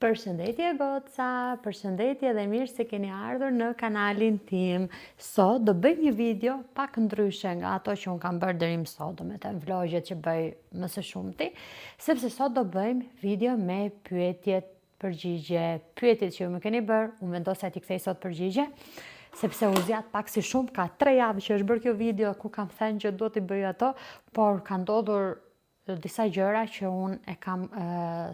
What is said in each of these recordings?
Përshëndetje goca, përshëndetje dhe mirë se keni ardhur në kanalin tim. Sot do bëjmë një video pak ndryshe nga ato që unë kam bërë deri më sot, do me të vlogjet që bëj më së shumti, sepse sot do bëjmë video me pyetjet përgjigje. Pyetjet që ju më keni bërë, unë vendosja t'i kthej sot përgjigje, sepse u zjat pak si shumë, ka 3 javë që është bërë kjo video ku kam thënë që do t'i bëj ato, por ka ndodhur disa gjëra që unë e kam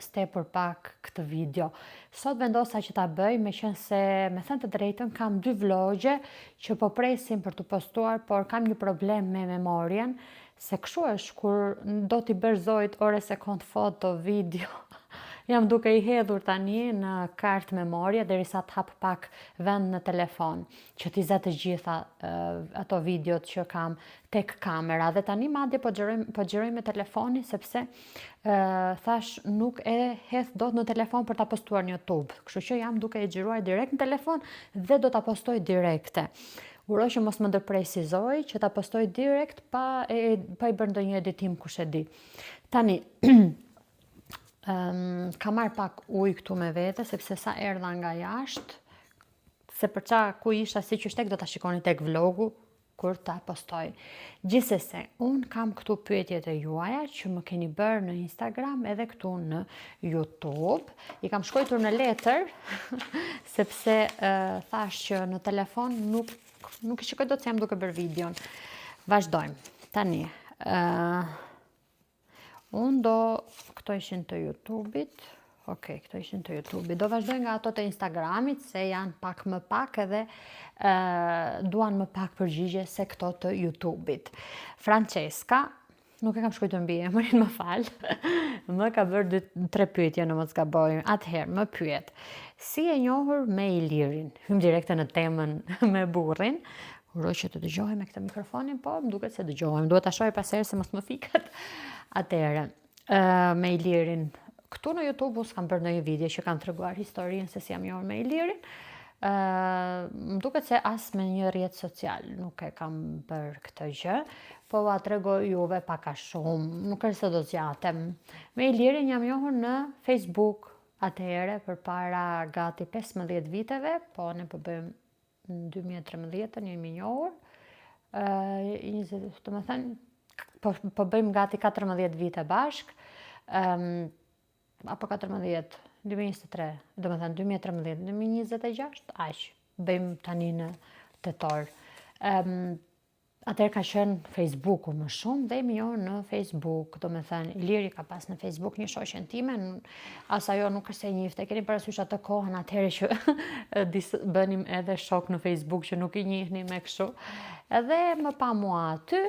stepur pak këtë video. Sot vendosa që ta bëj, me qenë se me thënë të drejtën kam 2 vlogje që po presim për të postuar, por kam një problem me memorien, se kështu është kur do t'i bërzojt ore sekond foto, video. Jam duke i hedhur tani në kartë memorie derisa të hap pak vend në telefon, që t'i zë të gjitha ato videot që kam tek kamera. Dhe tani madje po xhiroj me telefonin sepse thash nuk e hedh dot në telefon për ta postuar në YouTube. Kështu që jam duke e xhiruar direkt në telefon dhe do ta postoj direkte. Uroj që mos më ndërpresizoj, që ta postoj direkt pa i bërë ndonjë editim kush e di. Tani ka marr pak ujë këtu me vete, sepse sa erdha nga jashtë, se për qa ku isha si qyshtek do ta shikoni tek vlogu kur ta postoj. Gjithsesi, unë kam këtu pyetjet e juaja që më keni bërë në Instagram edhe këtu në YouTube. I kam shkruar në letër, sepse thash që në telefon nuk i shikoj dot se jam duke bërë videon. Vazhdojmë. Tani, unë këto ishin të YouTube-it, këto ishin të YouTube-it, do vazhdoj nga ato të Instagramit, se janë pak më pak edhe duan më pak përgjigje se këto të YouTube-it. Francesca, nuk e kam shkruar mbi emrin, më fal, më ka bërë 3 pyetje në mos gaboj. Atëherë, më pyet, si e njohur me Ilirin? Hym direkte në temën me burrin. Uroj që të dëgjohem me këtë mikrofonin, po më duket se dëgjohem. Duhet ta shohë pasherë se mos më fikat. Atëherë, me Ilirin, këtu në YouTube s'kam bërë ndonjë video që kam treguar historinë se si jam njohur me Ilirin. Më duket se as me një rrjet social nuk e kam bërë këtë gjë, po va tregoj juve pak a shumë, nuk është se do zgjatem. Me Ilirin jam njohur në Facebook, atëherë përpara gati 15 viteve, po ne po bëjmë në 2013 jemi njohur. Do të thënë, po bëjmë gati 14 vite bashk, apo 14, 2023, do të thënë 2013, 2026, aq, bëjmë tani në tetor. Atëherë ka qenë Facebooku më shumë dhe jemi njohur në Facebook, do të thënë Iliri ka pas në Facebook një shoqen time, as ajo nuk është se e njihte. Keni parasysh atë kohën atëherë që bënim edhe shok në Facebook që nuk i njihnim me kështu. Edhe më pa mua aty,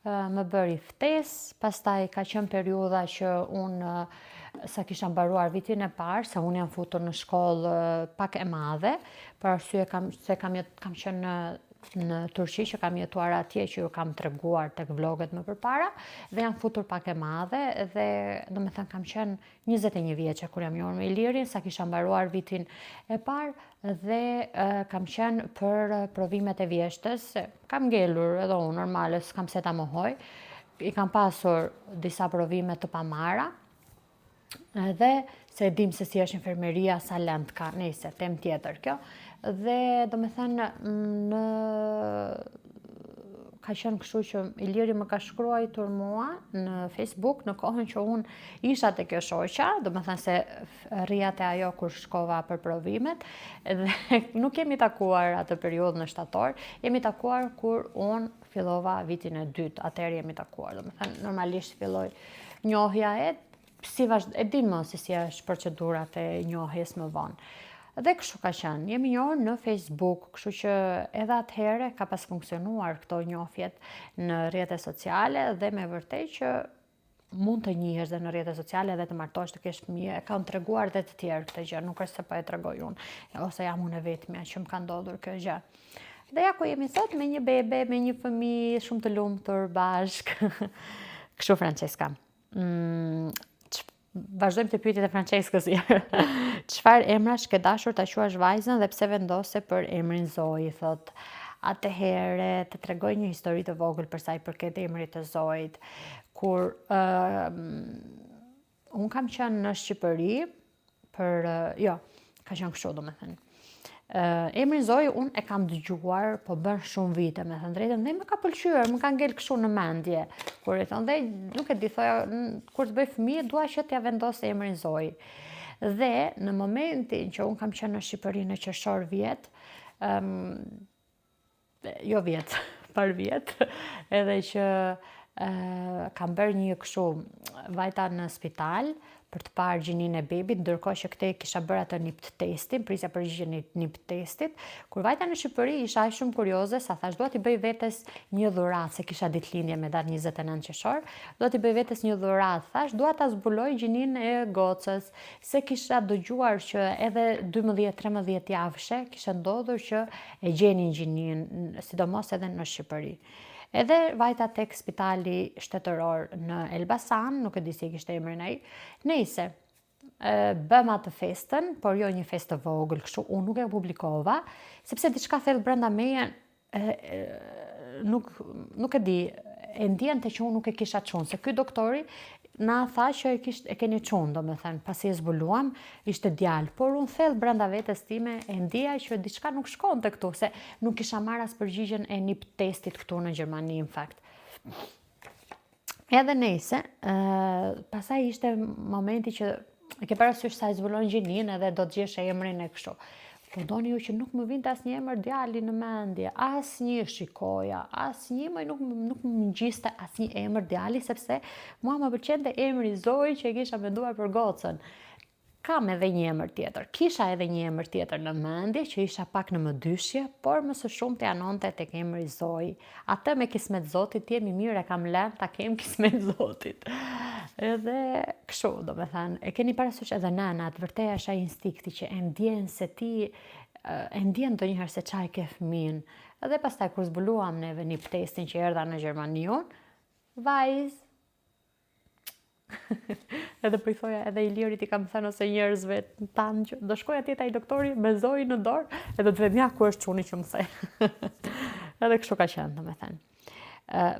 më bëri ftesë, pastaj ka qenë periudha që unë sa kisha mbaruar vitin e parë, se unë jam futur në shkollë pak e madhe, për arsye se kam qenë në Turqi, që kam jetuar atje, që ju kam treguar tek vloget më përpara, dhe jam futur pak e madhe, dhe do me thënë kam qenë 21 vjeçe kur jam njohur me Ilirin, sa kisha mbaruar vitin e parë, dhe kam qenë për provimet e vjeshtës, kam ngelur edhe unë normale, s'kam se ta mohoj, i kam pasur disa provime të pamara, dhe se dim se si është infermeria, sa lënd ka, nejse, tem tjetër kjo, dhe do me thënë ka qenë kështu që Iliri më ka shkruar mua në Facebook në kohën që unë isha te kjo shoqja, do me thënë se rria te ajo kur shkova për provimet, dhe nuk jemi takuar atë periudhë në shtator, jemi takuar kur unë fillova vitin e dytë, atëherë jemi takuar, do me thënë normalisht filloi njohja e di më se si është procedurat e njohjes më vonë. Dhe kështu ka qenë, jemi njohur në Facebook, kështu që edhe atëherë ka pas funksionuar këto njohjet në rrjete sociale, dhe me vërtet që mund të njihesh dhe në rrjete sociale dhe të martohesh, të kesh fëmijë, e kanë treguar dhe të tjerë këtë gjë, nuk është se po e tregoj unë, ose jam unë e vetmja që më ka ndodhur kjo gjë. Dhe ja ku jemi sot me një bebe, me një fëmijë shumë të lumtur bashk. Kështu Francesca. Vazhdojmë të pyetjet e Franceskës. Çfarë emrash ke dashur ta quash vajzën dhe pse vendose për emrin Zoe, thot. Atëherë të tregoj një histori të vogël për sa i përket emrit të Zoit. Kur unë kam qenë në Shqipëri, jo, ka qenë kështu domethënë. Emrin Zoi unë e kam dëgjuar, po bën shumë vite, me thënë drejtën, dhe më ka pëlqyer, më ka ngel kështu në mendje. Kur i thonë, dhe nuk e di, thoja, kur të bëj fëmijë, dua që t'ja vendos emrin Zoi. Dhe në momentin që unë kam qenë në Shqipëri në qershor vjet, jo vjet, par vjet, edhe që kam bërë një kështu vajta në spital për të parë gjininë e bebit, ndërkohë që këtej kisha bërë atë NIPT testin, prisja përgjigjen e NIPT testit. Kur vajta në Shqipëri isha shumë kurioze, sa thash dua t'i bëj vetes një dhuratë, se kisha ditëlindje me datë 29 qershor, dua t'i bëj vetes një dhuratë, thash dua ta zbuloj gjininë e gocës, se kisha dëgjuar që edhe 12-13 javëshe kishte ndodhur që e gjenin gjininë, sidomos edhe në Shqipëri. Edhe vajta tek spitali shtetëror në Elbasan, nuk e di si kishte emrin ai. Nëse bëm atë festën, por jo një festë të vogël, kështu unë nuk e publikova, sepse diçka thellë brenda meje nuk e di, e ndjente që unë nuk e kisha çunë, se ky doktori na tha që e keni çunë, domethënë, pasi e zbuluam, ishte djalë, por unë thellë brenda vetes time e ndjeja që diçka nuk shkonte këtu, se nuk kisha marrë as përgjigjen e NIPT testit këtu në Gjermani, në fakt. Edhe nëse, pastaj ishte momenti që e ke parasysh sa e zbulon gjininë edhe do të gjesh emrin e kështu. Po doni ju që nuk më vinte asnjë emër djali në mendje, asnjë shikoja, asnjë, nuk më ngjiste asnjë emër djali, sepse mua më pëlqente emri Zoi që e kisha menduar për gocën. Kam edhe një emër tjetër, kisha edhe një emër tjetër në mendje që isha pak në mëdyshje, por më së shumti anonte tek emri Zoi. Atë me kismet Zotit jemi mirë, e kam lënë ta kem kismet Zotit. Edhe kështu, domethënë, e keni parasysh edhe nënat, vërtet është ai instikti që e ndjen se ti e ndjen ndonjëherë se çaj ke fëmin. Edhe pastaj kur zbuluam neve NIPT testin që erdha në Gjermani, vajz. Edhe po i thoja edhe Ilirit i kam thënë ose njerëzve tanë që do shkoja tjeta i doktori me Zoi në dorë, edhe të vetëm ja ku është çuni që më the. Edhe kështu ka qenë, domethënë.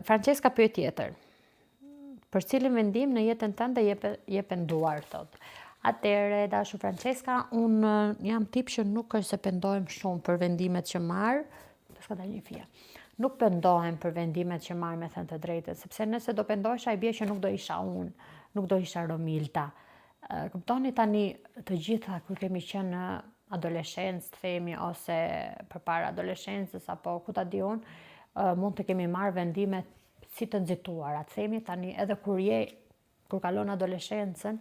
Francesca pyet tjetër. Për cilin vendim në jetën tënde je penduar, thot. Atëre, dashur Francesca, unë jam tip që nuk është se pendohem shumë për vendimet që marr, s'ka dalë një fije. Nuk pendohem për vendimet që marr, me thënë të drejtën, sepse nëse do pendohesha i bie që nuk do isha unë, nuk do isha Romilta. Kuptoni tani të gjitha kur kemi qenë në adoleshencë, themi, ose përpara adoleshencës apo ku ta di unë, mund të kemi marr vendime si të nxituara, themi tani edhe kur kalon adoleshencën,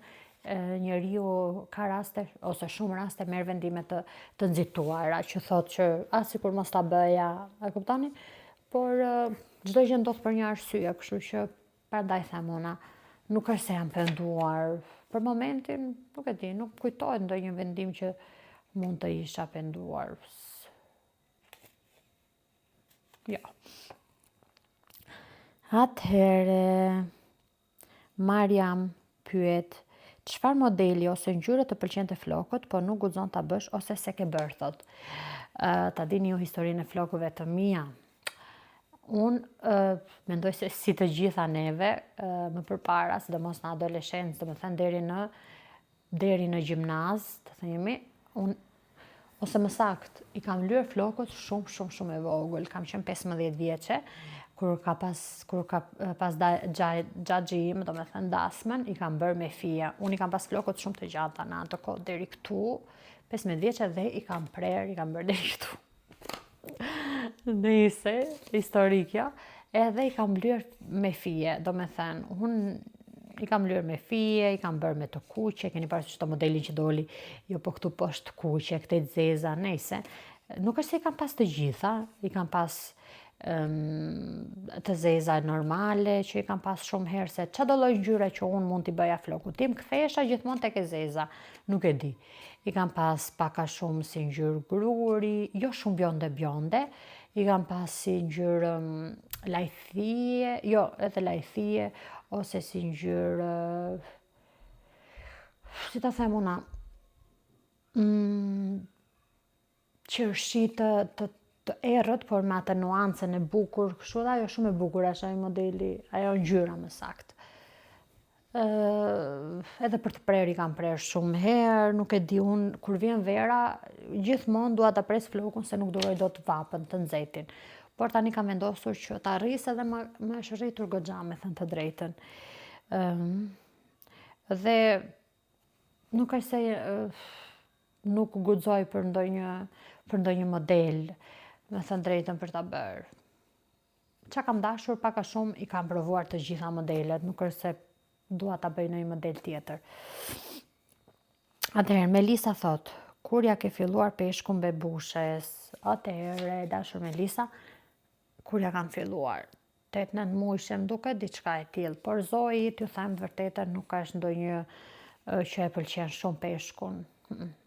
njeriu ka raste ose shumë raste merr vendime të nxituara, që thotë që sikur mos ta bëja, e kuptoni? Por çdo gjë ndodh për një arsye, kështu që prandaj them unë, nuk është se jam penduar. Për momentin, nuk e di, nuk kujtohet ndonjë vendim që mund të isha penduar. Jo. Atëherë, Mariam pyet, çfarë modeli ose ngjyre të pëlqente flokët, po nuk guxon ta bësh ose se ke bërë, thot. Ta dini ju historinë e flokëve të mia. Unë mendoj se si të gjitha neve, më përpara, sidomos në adoleshencë, domethënë deri në gjimnaz, të themi, unë ose më sakt, i kam lyer flokët shumë e vogël, kam qenë 15 vjeçe, kur ka pas xhaxhi im, domethënë dasmën, i kam bërë me fije. Unë i kam pas flokët shumë të gjata në atë kohë deri këtu, 15 vjeçe dhe i kam bërë deri këtu. Nëse historikja, edhe i kam lyer me fije, domethënë, unë i kam lyer me fije, i kam bërë me të kuqe, keni parasysh çdo modelin që doli, jo po këtu poshtë kuqe, këtej zeza, nëse. Nuk është se i kam pas të gjitha, i kam pas të zeza normale, që i kam pas shumë herë, se çdo lloj ngjyre që unë mund t'i bëja flokut tim, kthehesha gjithmonë tek e zeza, nuk e di. I kam pas paka shumë si ngjyrë gruri, jo shumë bjonde, i kam pas si ngjyrë lajthie, jo, edhe lajthie, ose si ngjyrë, si ta them una, qershi të errët, por me atë nuancën e bukur, kështu dhe ajo shumë e bukur është ai modeli, ajo ngjyra më sakt. edhe për të prerë i kam prerë shumë herë, nuk e di unë, kur vjen vera, gjithmonë dua ta pres flokun se nuk duroj dot vapën të nxehtin. Por tani kam vendosur që ta rris edhe më është rritur goxha me thënë të drejtën. Dhe nuk është se nuk guxoj për ndonjë model, me thënë drejtën për ta bërë. Qa kam dashur pak a shumë i kam provuar të gjitha modelet, nuk është se dua ta bëj ndonjë model tjetër. Atëherë Melisa thot, kur ja ke filluar peshkun bebushes? Atëherë dashur Melisa, kur ja kam filluar? 8-9 muajshe më duket diçka e tillë, por Zoi, t'ju them të vërtetën, nuk është ndonjë që e pëlqen shumë peshkun.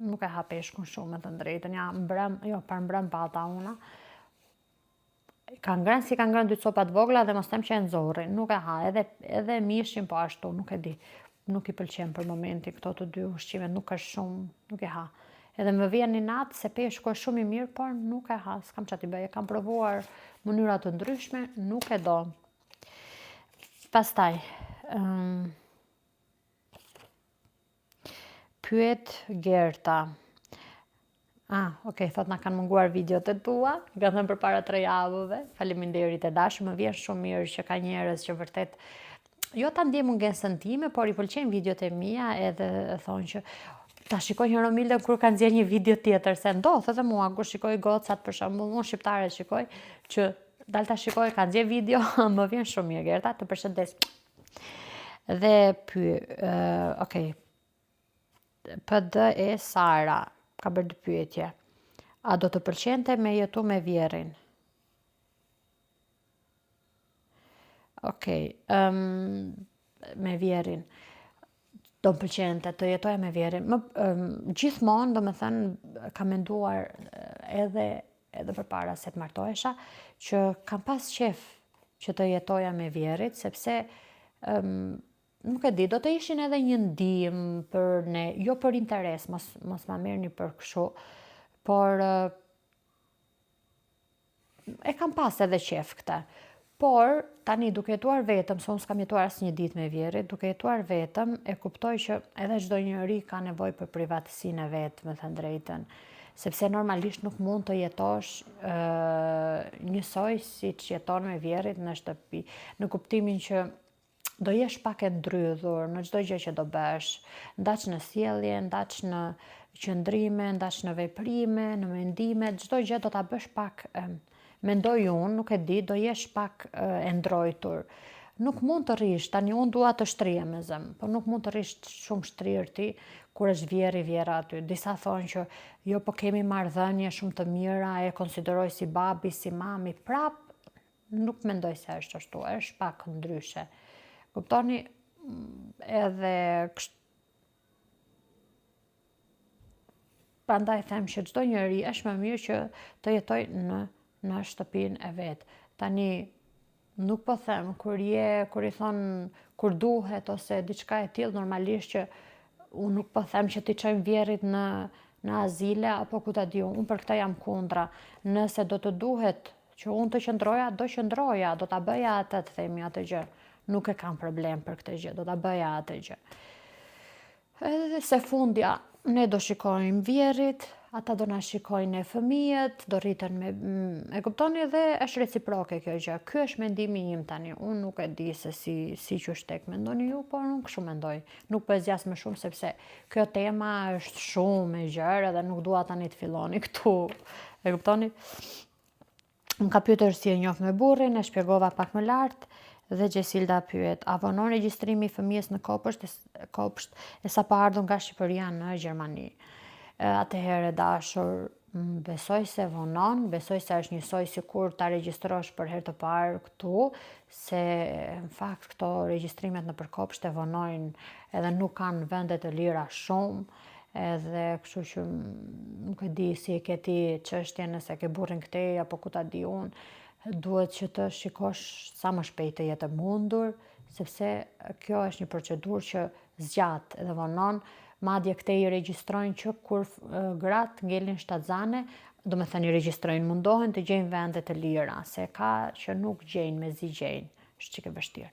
Nuk e ha peshkun shumë, me të drejtën, ja për mbrëm pata una. Kanë ngrënë 2 copa të vogla dhe mos them që e nxorrin, nuk e ha, edhe mishin po ashtu, nuk e di. Nuk i pëlqen për momentin këto të 2 ushqimet, nuk është shumë, nuk e ha. Edhe më vjen një natë se peshku është shumë i mirë, por nuk e ha, s'kam ç'a t'i bëj. Kam provuar mënyra të ndryshme, nuk e do. Pastaj, pyet Gerta. Ok, thot na kanë munguar videot e tua, i ka thënë përpara 3 javëve. Faleminderit e dashur, më vjen shumë mirë që ka njerëz që vërtet jo ta ndjej mungesën time, por i pëlqejnë videot e mia edhe thonë që ta shikoj një Romilde kur ka nxjerr një video tjetër, se ndodh edhe mua kur shikoj gocat për shembull, unë shqiptare shikoj që dal ta shikoj ka nxjerr video, më vjen shumë mirë Gerta, të përshëndes. Dhe okay. PD e Sara ka bërë 2 pyetje. A do të pëlqente me jetu me Vjerin? Okej, me Vjerin. Do më pëlqente të jetoja me Vjerin. Gjithmonë, do me thënë, kam menduar edhe përpara se të martohesha, që kam pas qef që të jetoja me Vjerit, sepse nuk e di, do të ishin edhe një ndihmë për ne, jo për interes, mos ma merrni për kështu, por e kam pas edhe qef këta. Por, tani duke jetuar vetëm, se unë s'kam jetuar asnjë ditë me Vjerit, duke jetuar vetëm, e kuptoj që edhe çdo njeri ka nevojë për privatësinë e vet, me thënë drejtën. Sepse normalisht nuk mund të jetosh njësoj siç jeton me Vjerit në shtëpi, në kuptimin që do jesh pak e ndrydhur në çdo gjë që do bësh, ndaç në sjellje, ndaç në qëndrime, ndaç në veprime, në mendime, çdo gjë do ta bësh pak mendoj unë, nuk e di, do jesh pak e ndrojtur. Nuk mund të rish, tani unë dua të shtrihem me zëm, por nuk mund të rish shumë shtrirë ti kur është vjera aty. Disa thonë që jo, po kemi marrëdhënie shumë të mira, e konsideroj si babi, si mami, prap nuk mendoj se është ashtu, është pak ndryshe. Kuptoni, edhe prandaj them që çdo njeri është më mirë që të jetoj në shtëpinë e vet. Tani nuk po them kur i thon kur duhet ose diçka e tillë, normalisht që unë nuk po them që t'i çojmë Vjerit në azile apo ku ta di unë për këtë jam kundra. Nëse do të duhet që unë të qëndroja, do qëndroja, do ta bëja atë, të themi atë gjë. Nuk e kam problem për këtë gjë, do ta bëja atë gjë. Edhe se fundja, ne do shikojmë Vjerit, ata do na shikojnë e fëmijët, do rriten e kuptoni, dhe është reciproke kjo gjë. Ky është mendimi im tani. Unë nuk e di se si qështek mendoni ju, por unë kështu mendoj. Nuk po e zgjas më shumë sepse kjo tema është shumë e gjerë dhe nuk dua tani të filloni këtu. E kuptoni? Më ka pyetur si e njoh me burrin, e shpjegova pak më lart. Dhe Gjesilda pyet, a vonon regjistrimi i fëmijës në kopsht e sa pa ardhur nga Shqipëria në Gjermani? Atëherë dashur, besoj se vonon, besoj se është njësoj si kur ta regjistrosh për herë të parë këtu, se në fakt këto regjistrimet në përkopshte vonojnë edhe nuk kanë vende të lira shumë, edhe kështu që nuk e di si e ke ti çështjen nëse ke burrin këtej apo ku ta di unë, duhet që të shikosh sa më shpejt të jetë mundur, sepse kjo është një procedurë që zgjat edhe vonon. Madje këtej i regjistrojnë që kur gratë ngelin shtatzane, do me thënë i regjistrojnë, mundohen të gjejnë vende të lira, se ka që nuk gjejnë me zi gjejnë, është që ke vështirë.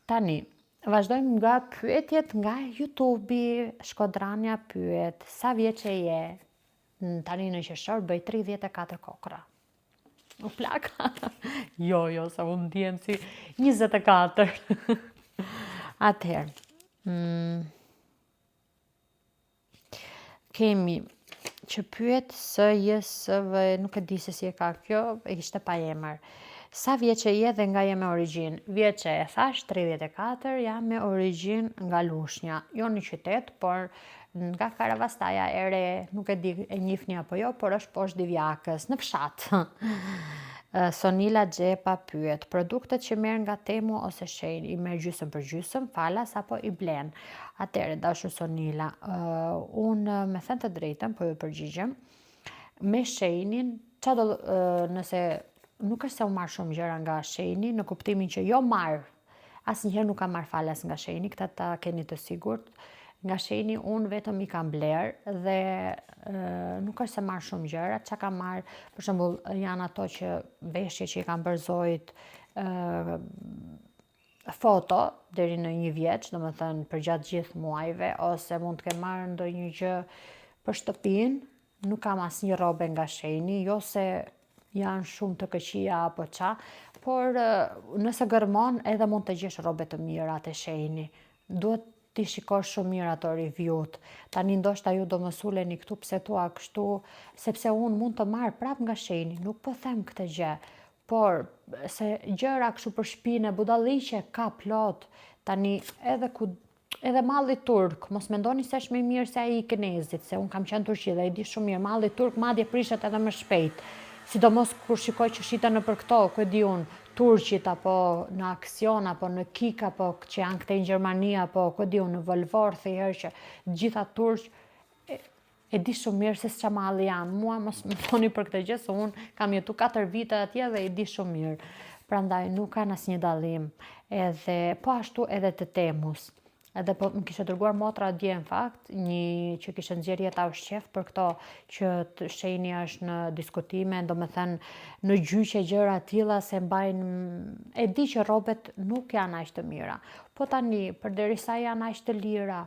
Tani, Vazhdojmë nga pyetjet nga YouTube-i. Shkodrania pyet, sa vjeçe je? Tani në qershor bëj 34 kokra. U plaka? Jo, sa unë ndihem si 24. Atëherë, kemi që pyet SJSV, nuk e di se si e ka kjo, e kishte pa emër. Sa vjeçe je dhe nga je me origjinë? Vjeçe e thash 34, jam me origjinë nga Lushnja, jo në qytet, por nga Karavastaja e re, nuk e di e njihni apo jo, por është poshtë Divjakës, në fshat. Sonila Xhepa pyet, produktet që merr nga Temu ose Shein, i merr gjysmë për gjysmë, falas apo i blen? Atëre, dashur Sonila, unë me thënë të drejtën, po ju përgjigjem, me Sheinin, nëse nuk është se u marr shumë gjëra nga Sheini, në kuptimin që jo marr, asnjëherë nuk kam marr falas nga Sheini, këtë ta keni të sigurt. Nga Sheini unë vetëm i kam bler dhe nuk është se marr shumë gjëra, çka kam marr, për shembull, janë ato që veshje që i kam bërë Zoit foto deri në 1 vjeç, domethënë përgjatë gjithë muajve, ose mund të kem marrë ndonjë gjë për shtëpinë, nuk kam asnjë rrobe nga Sheini, jo se janë shumë të këqija apo ça, por nëse gërmon edhe mund të gjesh rrobe të mira te Sheini. Duhet ti shikosh shumë mirë ato review-t. Tani ndoshta ju do më suleni këtu pse thua kështu, sepse unë mund të marr prap nga Sheini, nuk po them këtë gjë, por se gjëra kështu për shtëpinë budalliqe ka plot. Tani edhe malli turk, mos mendoni se është më mirë se ai i kinezit, se un kam qenë në Turqi dhe e di shumë mirë, malli turk madje prishet edhe më shpejt. Sidomos kur shikoj që shiten nëpër këto, ku e di un, turqit apo në Aksion apo në Kik apo që janë këtej në Gjermani apo ku e di un në Volvor, thëherë që gjitha turq e di shumë mirë se ç'a malli janë. Mua mos më thoni për këtë gjë se un kam jetu 4 vite atje dhe e di shumë mirë. Prandaj nuk kanë asnjë dallim. Edhe po ashtu edhe të Temus. Edhe po më kishte dërguar motra dje në fakt, një që kishte nxjerrë jeta ushqef për këto që Sheini është në diskutime, domethënë në gjyqe gjëra të tilla se mbajnë, e di që rrobet nuk janë aq të mira. Po tani, përderisa janë aq të lira,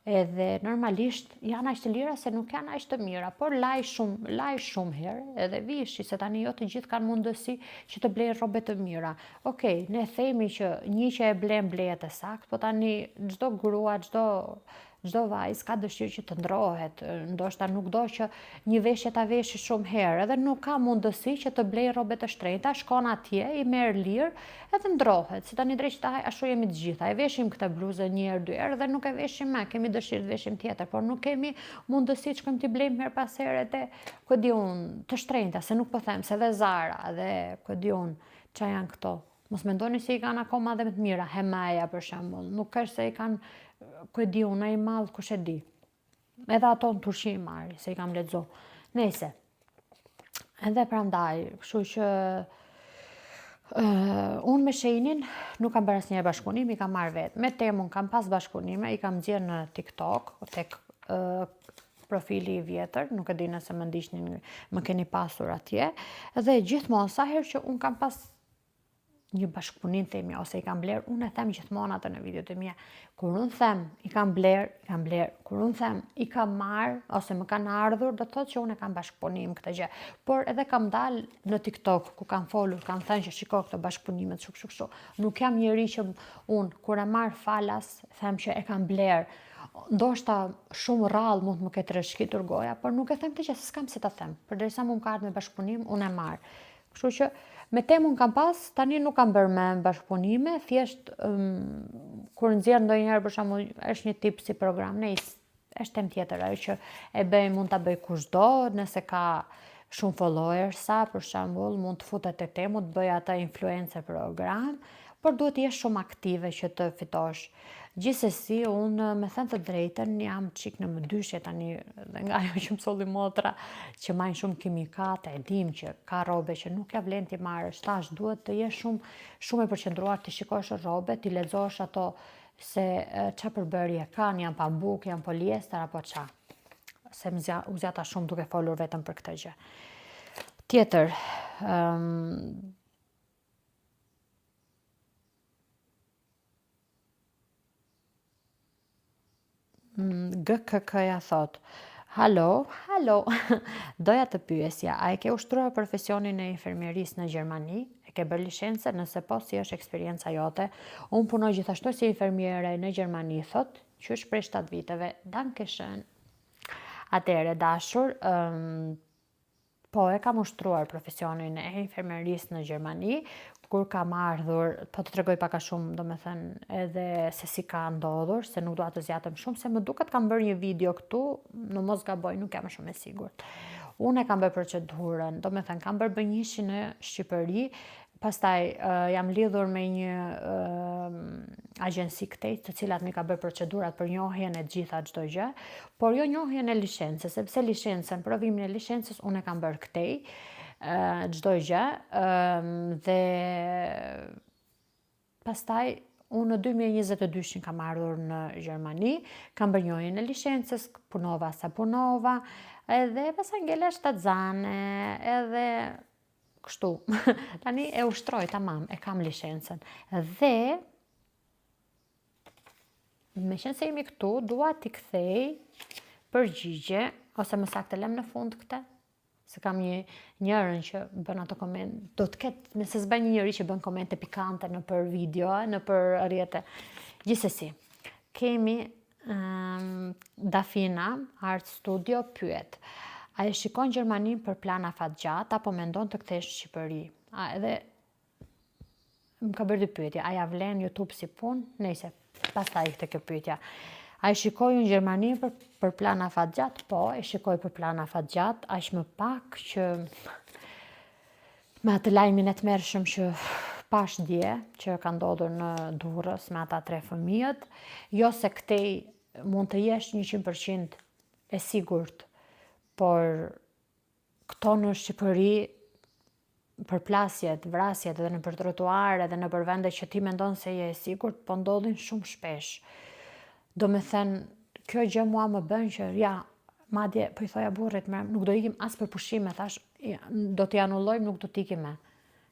edhe normalisht janë aq të lira se nuk janë aq të mira, por laj shumë herë edhe vishi, se tani jo të gjithë kanë mundësi që të blejnë rrobe të mira. Okej, ne themi që një që e blejet e sakt, po tani çdo grua, çdo vajzë ka dëshirë që të ndrohet, ndoshta nuk do që një veshje ta veshi shumë herë, edhe nuk ka mundësi që të blej rrobe të shtrenjta, shkon atje, i merr lirë, edhe ndrohet. Si tani drejt ashtu jemi të gjitha, e veshim këtë bluzë 1 herë, 2 herë dhe nuk e veshim më, kemi dëshirë të veshim tjetër, por nuk kemi mundësi të shkojmë t'i blejmë her pas here ku di un, të shtrenjta, se nuk po them se edhe Zara dhe ku di un, ç'a janë këto. Mos mendoni se i kanë akoma dhe më të mira, Hemaja për shembull, nuk është se i kanë, ku e di unë, ai mall kush e di. Edhe ato në Turqi i marri, se i kam lexu. Nëse. Edhe prandaj, kështu që unë me Sheinin nuk kam bërë asnjë bashkëpunim, i kam marrë vetë. Me Temun kam pas bashkëpunime, i kam nxjerrë në TikTok, tek profili i vjetër, nuk e di nëse më ndiqni, më keni pasur atje, dhe gjithmonë sa herë që unë kam pas një bashkëpunim themi, ose i kam bler, unë e them gjithmonë atë në videot e mia. Kur unë them i kam bler, kur unë them i kam marr ose më kanë ardhur, do të thotë që unë e kam bashkëpunim këtë gjë. Por edhe kam dalë në TikTok ku kam folur, kam thënë që shiko këto bashkëpunimet kështu. Nuk jam njeri që unë kur e marr falas them që e kam bler. Ndoshta shumë rrallë mund të më ketë rreshqitur goja, por nuk e them këtë gjë, s'kam si ta them. Përderisa më ka ardhur me bashkëpunim, unë e marr. Kështu që me Temun kam pas, tani nuk kam bërë me bashkëpunime, thjesht kur nxjerr ndonjëherë për shembull, është një tip si program, është temë tjetër, ajo që e bëj mund ta bëj kushdo, nëse ka shumë followersa, për shembull, mund të futet te Temu, të bëj ata influencer program, por duhet të jesh shumë aktive që të fitosh. Gjithsesi, unë me thënë të drejtën jam çik në mëdyshje tani, dhe nga ajo që më solli motra që majnë shumë kimikate, e dim që ka rrobe që nuk ja vlen ti marrësh, tash duhet të jesh shumë e përqendruar, të shikosh rrobe, ti lexosh ato se ç'a përbërje kanë, janë pambuk, janë poliester apo ç'a. Se u zjata shumë duke folur vetëm për këtë gjë. Tjetër, GKK-ja thot: Halo, doja të pyesja, a e ke ushtruar profesionin e infermierisë në Gjermani? E ke bërë licencë? Nëse po, si është eksperienca jote? Unë punoj gjithashtu si infermiere në Gjermani, thot, qysh prej 7 viteve. Dankeschön. Atëre, dashur, po e kam ushtruar profesionin e infermierisë në Gjermani, kur kam ardhur, po të tregoj pak a shumë, do me thënë, edhe se si ka ndodhur, se nuk dua të zjatëm shumë, se më duket kam bërë një video këtu, në mos gaboj, nuk jam shumë e sigurt. Unë e kam bërë procedurën, do me thënë, kam bërë bënjishin në Shqipëri, pastaj jam lidhur me një agjensi këtej, të cilat mi ka bërë procedurat për njohjen e gjitha çdo gjë, por jo njohjen e licencës, sepse licencën, provimin e licencës unë e kam bërë këtej, çdo gjë, dhe pastaj unë në 2022 kam ardhur në Gjermani, kam bërë njohjen e licencës, punova sa punova, edhe pastaj ngela shtatzane, edhe kështu. Tani e ushtroj tamam, e kam licencën. Dhe me qenë se jemi këtu, dua t'i kthej përgjigje, ose më saktë lem në fund këtë, se kam njërën që bën ato koment, do të ketë, nëse s'bën një njëri që bën komente pikante në për video, në për rrjete. Gjithsesi, kemi Dafina Art Studio pyet: a e shikon Gjermanin për plan afatgjat apo mendon të kthesh në Shqipëri? Edhe më ka bërë dy pyetje, a ja vlen YouTube si punë? Nëse pastaj këtë kjo pyetja. A e shikoj unë Gjermani për plan afatgjat? Po, e shikoj për plan afatgjat, aq më pak që me atë lajmin e tmerrshëm që pash dje, që ka ndodhur në Durrës me ata 3 fëmijët, jo se këtej mund të jesh 100% e sigurt, por këto në Shqipëri, për plasjet, vrasjet, edhe në për trotuare, edhe në për vende që ti mendon se je e sigurt, po ndodhin shumë shpesh. Do me thënë, kjo gjë mua më bën që, ja, madje, po i thoja burrit, nuk do ikim as për pushime, thash, do t'i anullojmë, nuk do t'ikim me.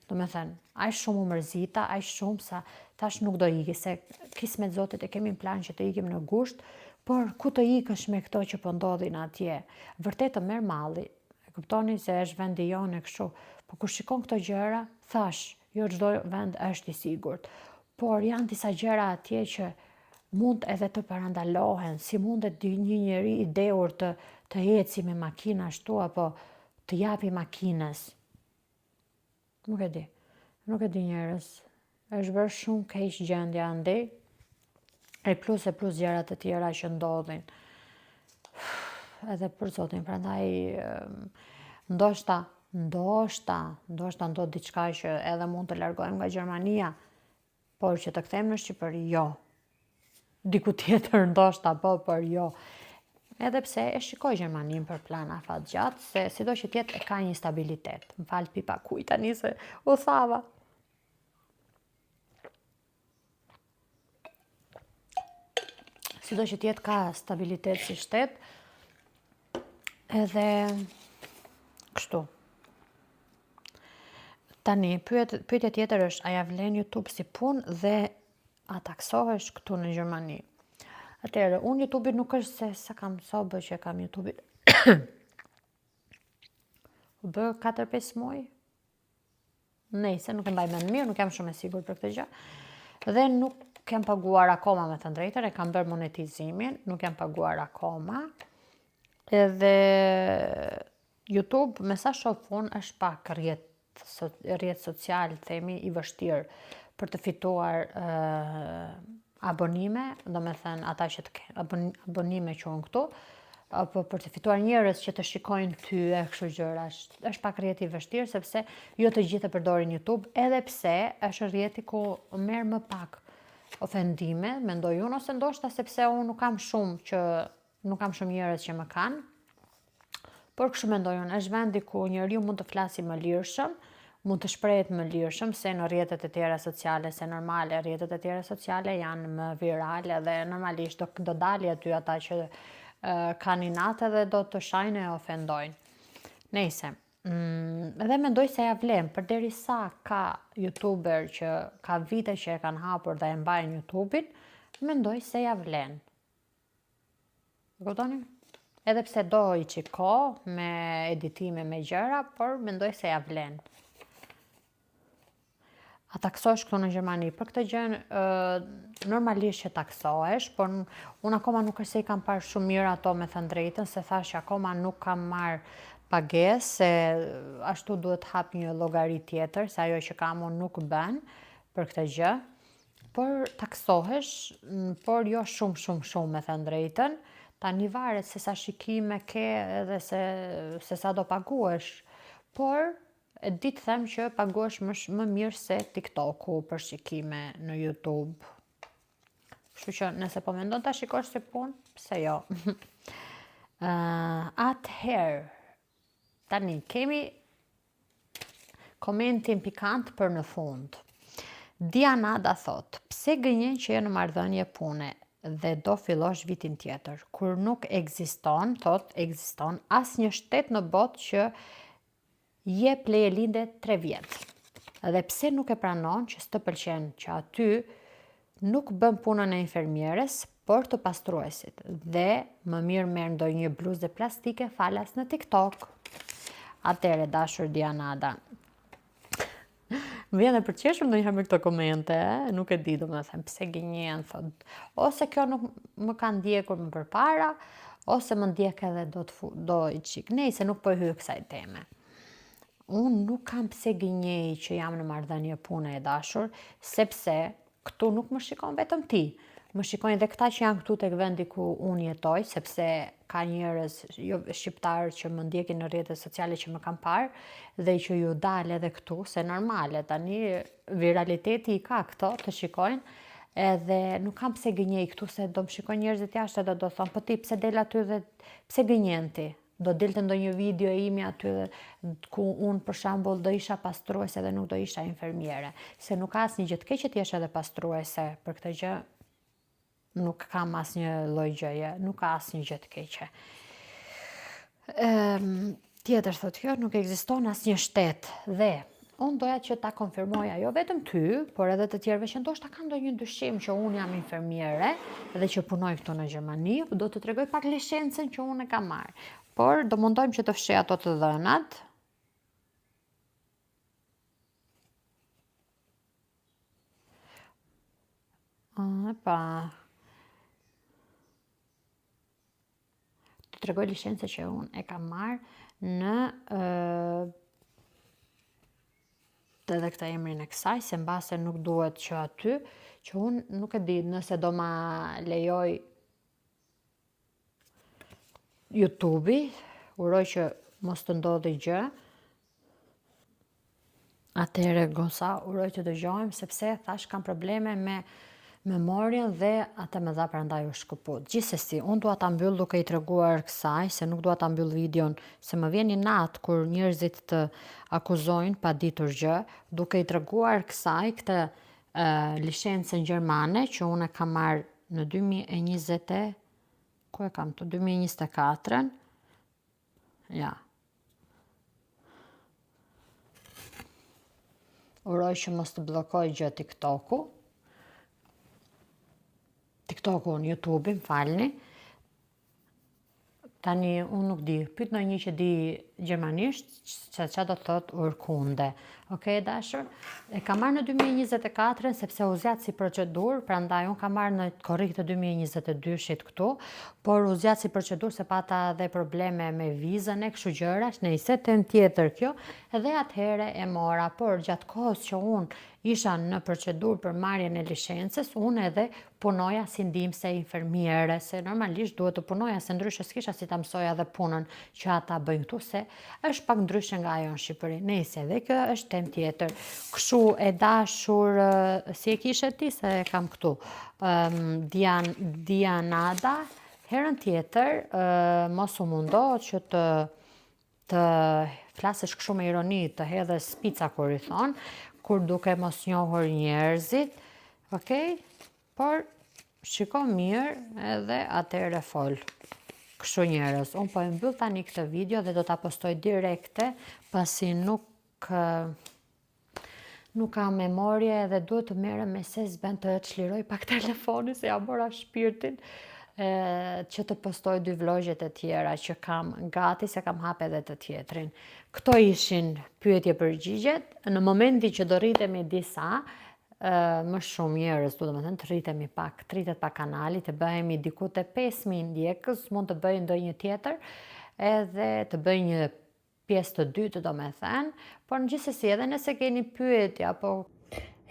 Do me thënë, aq shumë u mërzita, aq shumë sa thash nuk do iki, se kismet Zotit e kemi në plan që të ikim në gusht, por ku të ikësh me këto që po ndodhin atje? Vërtet të merr malli, e kuptoni se është vendi jonë e kështu, po kur shikon këto gjëra, thash, jo çdo vend është i sigurt, por janë disa gjëra atje që mund edhe të parandalohen, si mundet një njeri i dehur të eci me makina ashtu, apo të japi makinës. Nuk e di njerëz. Është bërë shumë keq gjendja andej, e plus gjërat të tjera që ndodhin. Edhe për Zotin, prandaj ndoshta ndodh diçka që edhe mund të largojmë nga Gjermania, por që të kthejmë në Shqipëri, jo. Diku tjetër ndoshta po, por jo. Edhe pse e shikoj Gjermanin për plan afatgjat, se sido që tjetë e ka një stabilitet. Më falë pipa kuj tani se u thava. Sido që tjetë ka stabilitet si shtet, edhe kështu. Tani, pyetja tjetër është, a ja vlen YouTube si punë dhe a taksohesh këtu në Gjermani? Atëherë, unë YouTube-in nuk është se sa kam sobë që kam YouTube-in. U bë 4-5 muaj. Nëse nuk e mbaj mend mirë, nuk jam shumë e sigurt për këtë gjë. Dhe nuk kem paguar akoma, me të drejtën, e kam bërë monetizimin, nuk jam paguar akoma. Edhe YouTube, me sa shoh unë, është pak rrjet social, themi, i vështirë për të fituar abonime, do me thënë ata që të abonime që unë këtu, apo për të fituar njerëz që të shikojnë ty e kështu gjëra, është pak rrjeti i vështirë, sepse jo të gjithë e përdorin YouTube, edhe pse është rrjeti ku merr më pak ofendime, mendoj unë, ose ndoshta sepse unë nuk kam shumë njerëz që më kanë, por kështu mendoj unë, është vendi ku njeriu mund të flasë më lirshëm, mund të shprehet më lirshëm se në rrjetet e tjera sociale, se normale rrjetet e tjera sociale janë më virale dhe normalisht do dalë aty ata që kanë inat dhe do të shajnë e ofendojnë. Nëse, edhe mendoj se ja vlen, përderisa ka YouTuber që ka vite që e kanë hapur dhe e mbajnë YouTube-in, mendoj se ja vlen. Kuptoni? Edhe pse do i qiko me editime me gjëra, por mendoj se ja vlen. A taksohesh këtu në Gjermani për këtë gjë, normalisht që taksohesh, por unë akoma nuk është se i kam parë shumë mirë ato, me thënë drejtën, se thash që akoma nuk kam marrë pagesë, se ashtu duhet hap një llogari tjetër, se ajo që kam unë nuk bën për këtë gjë. Por taksohesh, por jo shumë me thënë drejtën. Tani varet se sa shikime ke edhe se sa do paguash. Por e di të them që paguash më mirë se TikToku për shikime në YouTube. Kështu që nëse po mendon ta shikosh si punë, pse jo? Atëherë, tani kemi komentin pikant për në fund. Dianada thot, pse gënjen që je në marrëdhënie pune dhe do fillosh vitin tjetër, kur nuk ekziston, asnjë shtet në botë që je pleje linde 3 vjetë. Dhe pse nuk e pranon që s'të pëlqen që aty nuk bën punën e infermieres, por të pastruesit, dhe më mirë merr ndonjë bluzë plastike falas në TikTok. Atëre, dashur Dianada, më vjen e përqeshur ndonjëherë me këto komente, nuk e di domethënë pse gënjen, thot, ose kjo nuk më ka ndjekur më përpara, ose më ndjek edhe do i qik. Nejse, nuk po i hyj kësaj teme. Unë nuk kam pse gënjej që jam në marrëdhënie pune, e dashur, sepse këtu nuk më shikon vetëm ti. Më shikojnë edhe këta që janë këtu tek vendi ku unë jetoj, sepse ka njerëz shqiptarë që më ndjekin në rrjetet sociale që më kanë parë dhe që ju dalë edhe këtu, se normale, tani viraliteti i ka këto të shikojnë, edhe nuk kam pse gënjej këtu, se do më shikojnë njerëzit jashtë edhe do thonë, po ti pse del aty dhe pse gënjen ti? Do dilte ndonjë video e imi aty ku unë për shembull do isha pastruese dhe nuk do isha infermiere, se nuk ka asnjë gjë të keqe ti jesh edhe pastruese, për këtë gjë nuk kam asnjë lloj gjëje, nuk ka asnjë gjë të keqe. Tjetër thotë kjo, nuk ekziston asnjë shtet dhe unë doja që ta konfirmoja jo vetëm ty, por edhe të tjerëve që ndoshta kanë ndonjë dyshim që unë jam infermiere dhe që punoj këtu në Gjermani, do të tregoj pak lishencën që unë e kam marrë. Por do mundojmë që të fshej ato të dhënat. Të tregoj lishencë që unë e kam marrë në edhe këtë emrin e kësaj, se mbase nuk duhet që aty, që unë nuk e di nëse do ma lejoj YouTube-i, uroj që mos të ndodhi gjë. Atëherë gosa, uroj të dëgjojmë, sepse thash kam probleme me memorien dhe atë më dha prandaj u shkëput. Gjithsesi, unë dua ta mbyll duke i treguar kësaj, se nuk dua ta mbyll videon, se më vjen i natë kur njerëzit të akuzojnë pa ditur gjë, duke i treguar kësaj këtë lishencën gjermane që unë e kam marrë në 2020, ku e kam të 2024, ja. Uroj që mos të bllokoj gjë TikToku, në YouTube, më falni. Tani unë nuk di, pyet ndonjë që di gjermanisht, çfarë do thot urkunde. Okej, dashur? E kam marrë në 2024 sepse u zgjat si procedurë, prandaj unë kam marrë në korrik të 2022-shit këtu, por u zgjat si procedurë se pata dhe probleme me vizën e kështu gjërash, nejse tem tjetër kjo, edhe atëherë e mora, por gjatë kohës që unë isha në procedurë për marrjen e licencës, unë edhe punoja si ndihmëse infermiere, se normalisht duhet të punoja, se ndryshe s'kisha si ta mësoja dhe punën që ata bëjnë këtu, se është pak ndryshe nga ajo në Shqipëri. Nejse, dhe kjo është temë tjetër. Kështu e dashur, si e kishe ti, se e kam këtu, Dianada, herën tjetër, mos u mundo që të flasësh kështu me ironi, të hedhe spica kur i thonë, kur duke mos njohur njerëzit, okej? Por shiko mirë edhe atëherë fol. Kështu njerëz, unë po e mbyll tani këtë video dhe do ta postoj direkte, pasi nuk kam memorie dhe duhet të merrem me se s'bën të çliroj pak telefoni se ja mora shpirtin. që të postoj 2 vlogjet e tjera që kam gati, se kam hap edhe të tjetrin. Këto ishin pyetje përgjigjet. Në momentin që do rritemi disa, më shumë njerëz, do të thënë të rritet pak kanali, të bëhemi diku te 5000 ndjekës, mund të bëj ndonjë tjetër, edhe të bëj një pjesë të dytë, do me thënë, por në gjithsesi edhe nëse keni pyetja, po...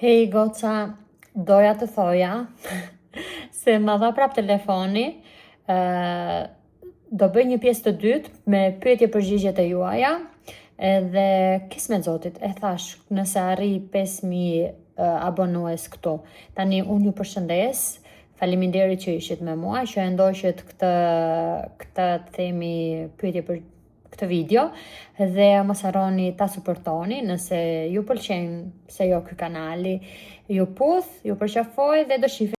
Hej, goca, doja të thoja se ma dha prap telefoni, do bëj një pjesë të dytë me pyetje përgjigjet e juaja, edhe kismet zotit, e thash, nëse arri 5000 abonues këtu. Tani unë ju përshëndes, faleminderit që ishit me mua, që e ndoqët këtë themi pyetje për këtë video, dhe mos harroni ta suportoni nëse ju pëlqen se jo ky kanali, ju puth, ju përqafoj dhe do shihni